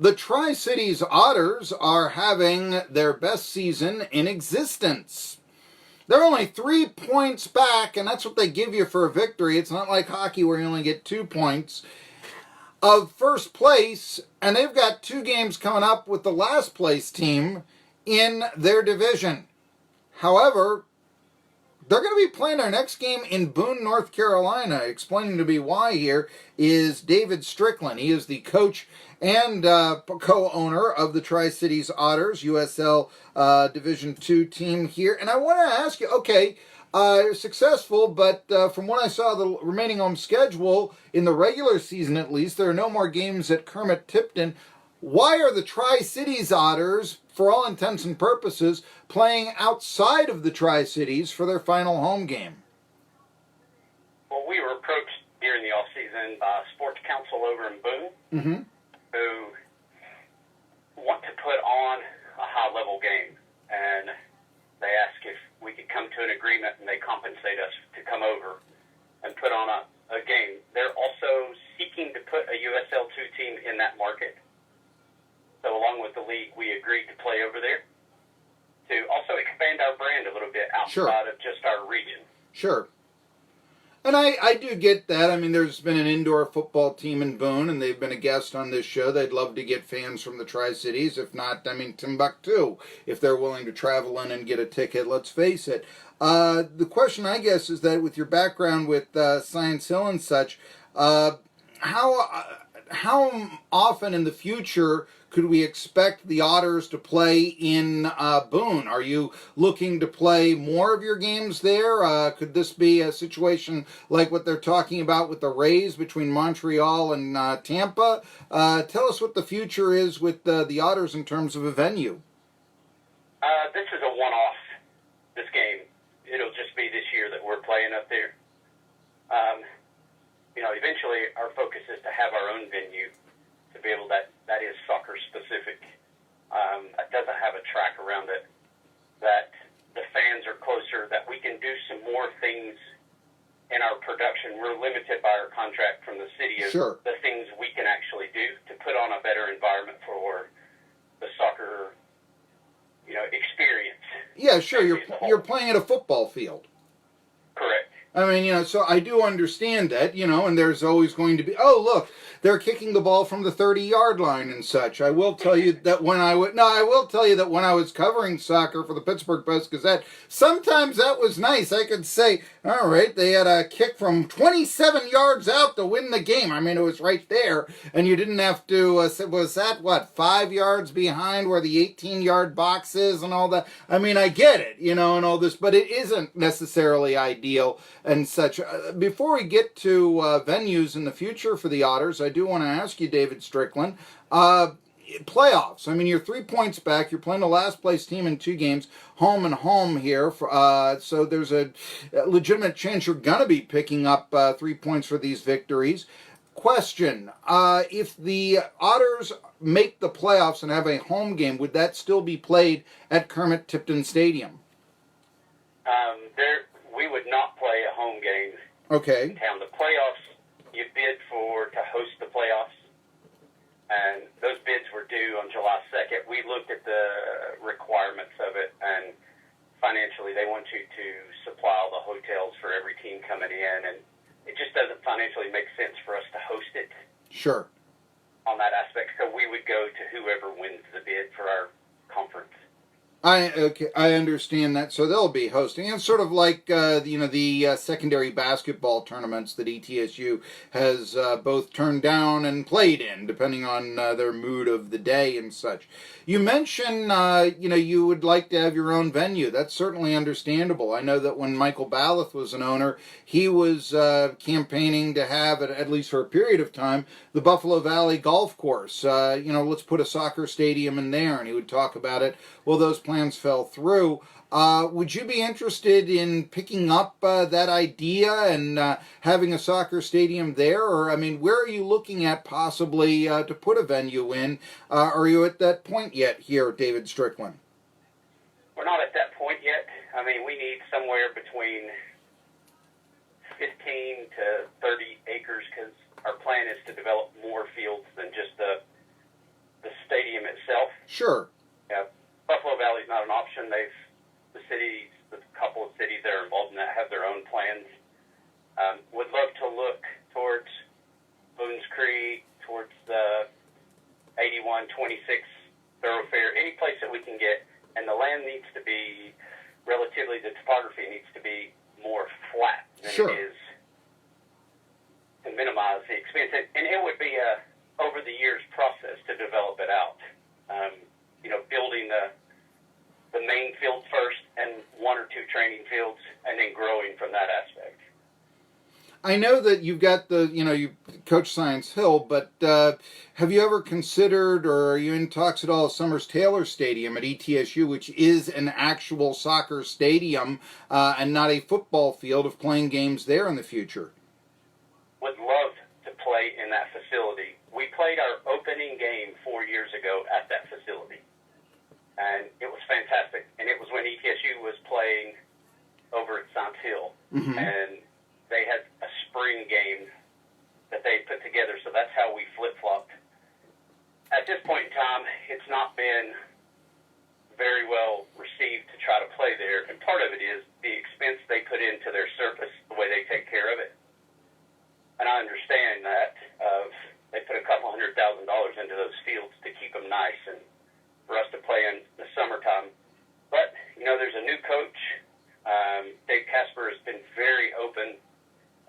The Tri-Cities Otters are having their best season in existence. They're only 3 points back, and that's what they give you for a victory. It's not like hockey where you only get 2 points of first place, and they've got 2 games coming up with the last place team in their division. However, they're going to be playing their next game in Boone, North Carolina. Explaining to me why here is David Strickland. He is the coach and co-owner of the Tri-Cities Otters, USL Division II team here. And I want to ask you, okay, successful, but from what I saw the remaining home schedule, in the regular season at least, there are no more games at Kermit-Tipton. Why are the Tri-Cities Otters, for all intents and purposes, playing outside of the Tri-Cities for their final home game? Well, we were approached during the off-season by Sports Council over in Boone, who want to put on a high-level game. And they asked if we could come to an agreement, and they compensate us to come over and put on a game. They're also seeking to put a USL 2 team in that market. So along with the league, we agreed to play over there to also expand our brand a little bit outside of just our region. Sure. And I do get that. I mean, there's been an indoor football team in Boone, and they've been a guest on this show. They'd love to get fans from the Tri-Cities. If not, I mean, Timbuktu, if they're willing to travel in and get a ticket, let's face it. The question, I guess, is that with your background with Science Hill and such, how often in the future could we expect the Otters to play in Boone? Are you looking to play more of your games there? Could this be a situation like what they're talking about with the Rays between Montreal and Tampa? Tell us what the future is with the Otters in terms of a venue. This is a one-off, this game. It'll just be this year that we're playing up there. Eventually our focus is to have our own venue to be able that is soccer specific. That doesn't have a track around it, that the fans are closer, that we can do some more things in our production. We're limited by our contract from the city of the things we can actually do to put on a better environment for the soccer, experience. Yeah, sure. You're playing at a football field. Correct. I mean, so I do understand that, and there's always going to be, oh, look, they're kicking the ball from the 30-yard line and such. I will tell you that when I was covering soccer for the Pittsburgh Post-Gazette, sometimes that was nice. I could say, all right, they had a kick from 27 yards out to win the game. I mean, it was right there, and you didn't have to, was that, 5 yards behind where the 18-yard box is and all that? I mean, I get it, and all this, but it isn't necessarily ideal and such. Before we get to venues in the future for the Otters, I do want to ask you, David Strickland, playoffs. I mean, you're 3 points back. You're playing the last place team in 2 games, home and home here. So there's a legitimate chance you're going to be picking up 3 points for these victories. Question, if the Otters make the playoffs and have a home game, would that still be played at Kermit-Tipton Stadium? We would not play a home game in town. The playoffs, you bid to host the playoffs, and those bids were due on July 2nd. We looked at the requirements of it, and financially they want you to supply all the hotels for every team coming in, and it just doesn't financially make sense for us to host it. Sure. On that aspect, so we would go to whoever wins the bid for our conference. I understand that. So they'll be hosting. It's sort of like the secondary basketball tournaments that ETSU has both turned down and played in, depending on their mood of the day and such. You mentioned you would like to have your own venue. That's certainly understandable. I know that when Michael Balleth was an owner, he was campaigning to have, at least for a period of time, the Buffalo Valley Golf Course. Let's put a soccer stadium in there, and he would talk about it. Well, those plans fell through. Would you be interested in picking up that idea and having a soccer stadium there? Or, I mean, where are you looking at possibly to put a venue in? Are you at that point yet here, David Strickland? We're not at that point yet. I mean, we need somewhere between 15 to 30 acres because our plan is to develop more fields than just the Sure. Yeah, Buffalo Valley's not an option. The couple of cities that are involved in that have their own plans. Would love to look towards Boone's Creek, towards the 81-26 thoroughfare, any place that we can get, and the land needs to be the topography needs to be more flat than Sure. it is to minimize the expense. And it would be a over the years process to develop it out. Building the main field first and one or two training fields, and then growing from that aspect. I know that you've got you coach Science Hill, but have you ever considered, or are you in talks at all, Summers Taylor Stadium at ETSU, which is an actual soccer stadium and not a football field, of playing games there in the future? Would love to play in that facility. We played our opening game 4 years ago at that facility, and it was fantastic. And it was when ETSU was playing over at Science Hill, and they had a spring game that they put together, so that's how we flip-flopped. At this point in time, it's not been very well received to try to play there, and part of it is the expense they put into their surface, the way they take care of it. And I understand that they put $200,000 into those fields to keep them nice and for us to play in the summertime. But, there's a new coach. Dave Casper has been very open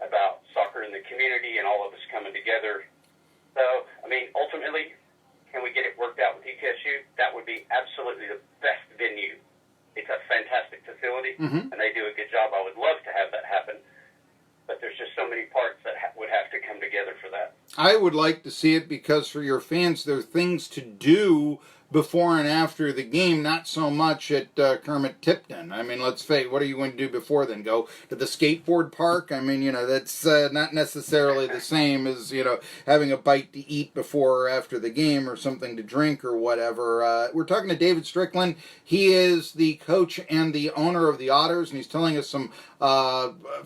about soccer in the community and all of us coming together. So, ultimately, can we get it worked out with ETSU? That would be absolutely the best venue. It's a fantastic facility, and they do a good job. I would love to have that happen. But there's just so many parts that would have to come together for that. I would like to see it because for your fans, there are things to do before and after the game, not so much at Kermit Tipton. Let's face it, what are you going to do before then? Go to the skateboard park? That's not necessarily the same as, having a bite to eat before or after the game or something to drink or whatever. We're talking to David Strickland. He is the coach and the owner of the Otters, and he's telling us some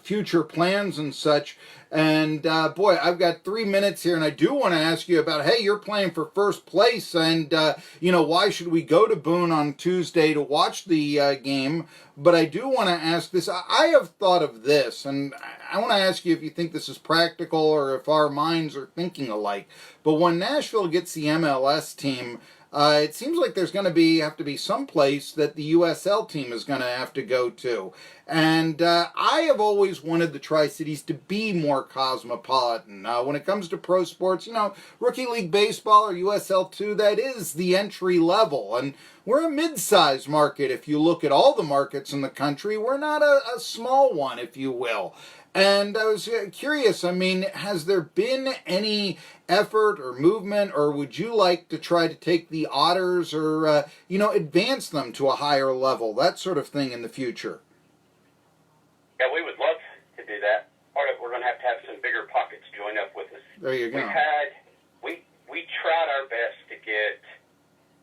future plans and such. And, boy, I've got 3 minutes here, and I do want to ask you about, hey, you're playing for first place, and, why should we go to Boone on Tuesday to watch the game? But I do want to ask this. I have thought of this, and I want to ask you if you think this is practical or if our minds are thinking alike. But when Nashville gets the MLS team, it seems like there's going to have to be some place that the USL team is going to have to go to. And I have always wanted the Tri-Cities to be more cosmopolitan. When it comes to pro sports, Rookie League Baseball or USL 2, that is the entry level. And we're a mid-sized market if you look at all the markets in the country. We're not a small one, if you will. And I was curious, has there been any effort or movement, or would you like to try to take the Otters or, advance them to a higher level, that sort of thing in the future? Yeah, we would love to do that. Part of it, we're going to have some bigger pockets join up with us. There you go. We tried our best to get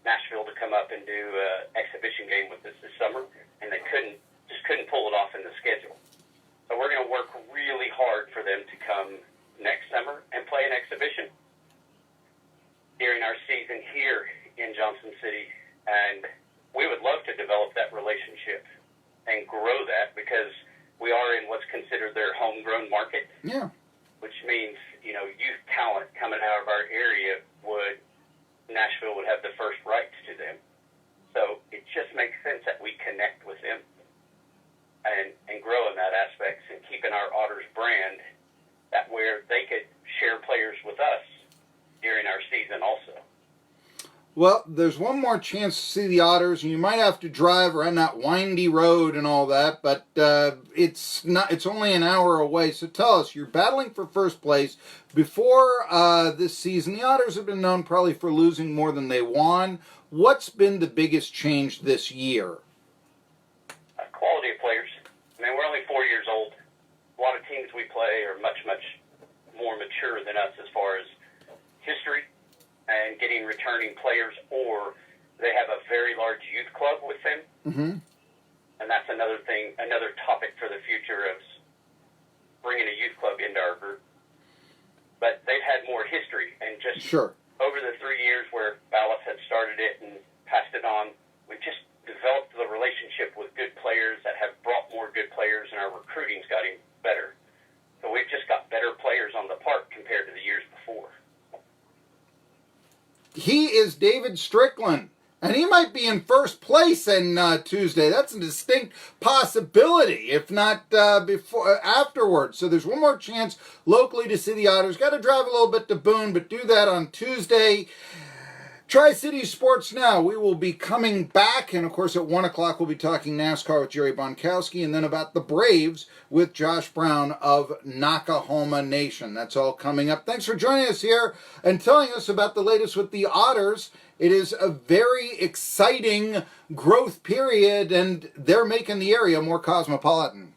Nashville to come up and do an exhibition game with us this summer, and they couldn't pull it off in the schedule. So we're going to work really hard for them to come next summer and play an exhibition during our season here in Johnson City. And we would love to develop that relationship and grow that because we are in what's considered their homegrown market. Yeah. Which means, youth talent coming out of our area Nashville would have the first rights to them. So it just makes sense that we connect with them and grow in that aspect and keeping our Otters brand that where they could share players with us during our season also. Well, there's one more chance to see the Otters, and you might have to drive around that windy road and all that, but it's only an hour away. So tell us, you're battling for first place. Before this season, the Otters have been known probably for losing more than they won. What's been the biggest change this year? Quality of players. We're only 4 years old. A lot of teams we play are much, much more mature than us as far as history and getting returning players, or they have a very large youth club with them. And that's another topic for the future of bringing a youth club into our group. But they've had more history, and just over the 3 years where Ballas had started it and passed it on. We've just developed the relationship with good players that have brought more good players, and our recruiting's got even better. So we've just got better players on the park compared to the years before. He is David Strickland, and he might be in first place in Tuesday. That's a distinct possibility, if not before afterwards. So there's one more chance locally to see the Otters. Got to drive a little bit to Boone, but do that on Tuesday. Tri-City Sports Now. We will be coming back, and of course at 1 o'clock we'll be talking NASCAR with Jerry Bonkowski, and then about the Braves with Josh Brown of Nakahoma Nation. That's all coming up. Thanks for joining us here and telling us about the latest with the Otters. It is a very exciting growth period, and they're making the area more cosmopolitan.